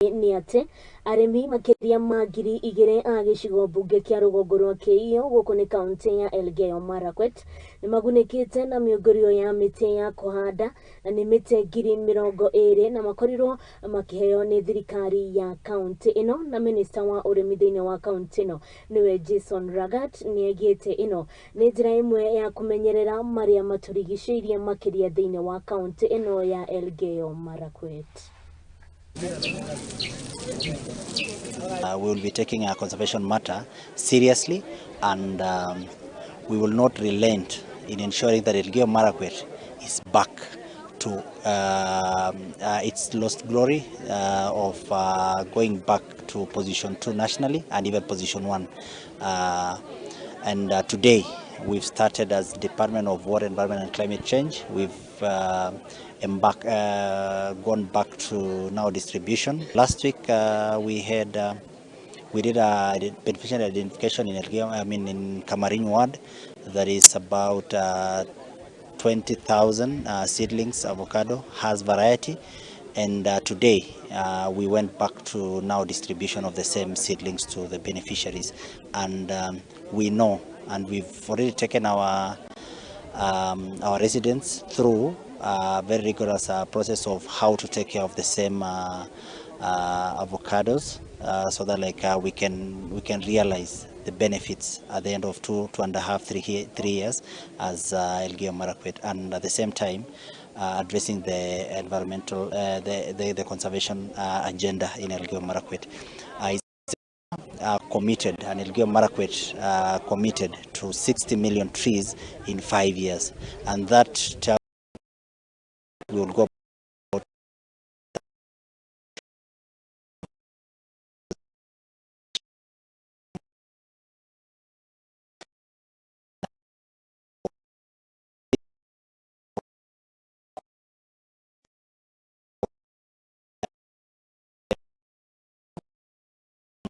Ni ati Arimi makiria ma ngiri igiri a gicigo bunge kia rugongo rwa Keiyo guku ni kaunti ya Elgeyo Marakwet nimagunikite na miungurwa ya miti ya kuhada na ni miti ngiri mirongo na makorirwo makiheo ni thirikari ya kaunti ino na minister wa urimi thiini wa kaunti ino niwe Jason Ragat ni egite ino ni njira imwe ya kumenyerera maria maturigiciirie makiria thiini wa kaunti ino ya Elgeyo Marakwet. We will be taking our conservation matter seriously, and we will not relent in ensuring that Elgeyo Marakwet is back to its lost glory of going back to position 2 nationally and even position 1. Today we've started as Department of Water, Environment and Climate Change. We've gone back to now distribution. Last week we did a beneficiary identification in in Kamarin ward. That is about 20,000 seedlings avocado has variety, and today we went back to now distribution of the same seedlings to the beneficiaries, and we know, and we've already taken our residents through a very rigorous process of how to take care of the same avocados, so that we can realize the benefits at the end of 2.5, 3 years as Elgeyo Marakwet, and at the same time addressing the environmental the conservation agenda in Elgeyo Marakwet. Committed, and Elgeyo Marakwet committed to 60 million trees in 5 years, and that we will go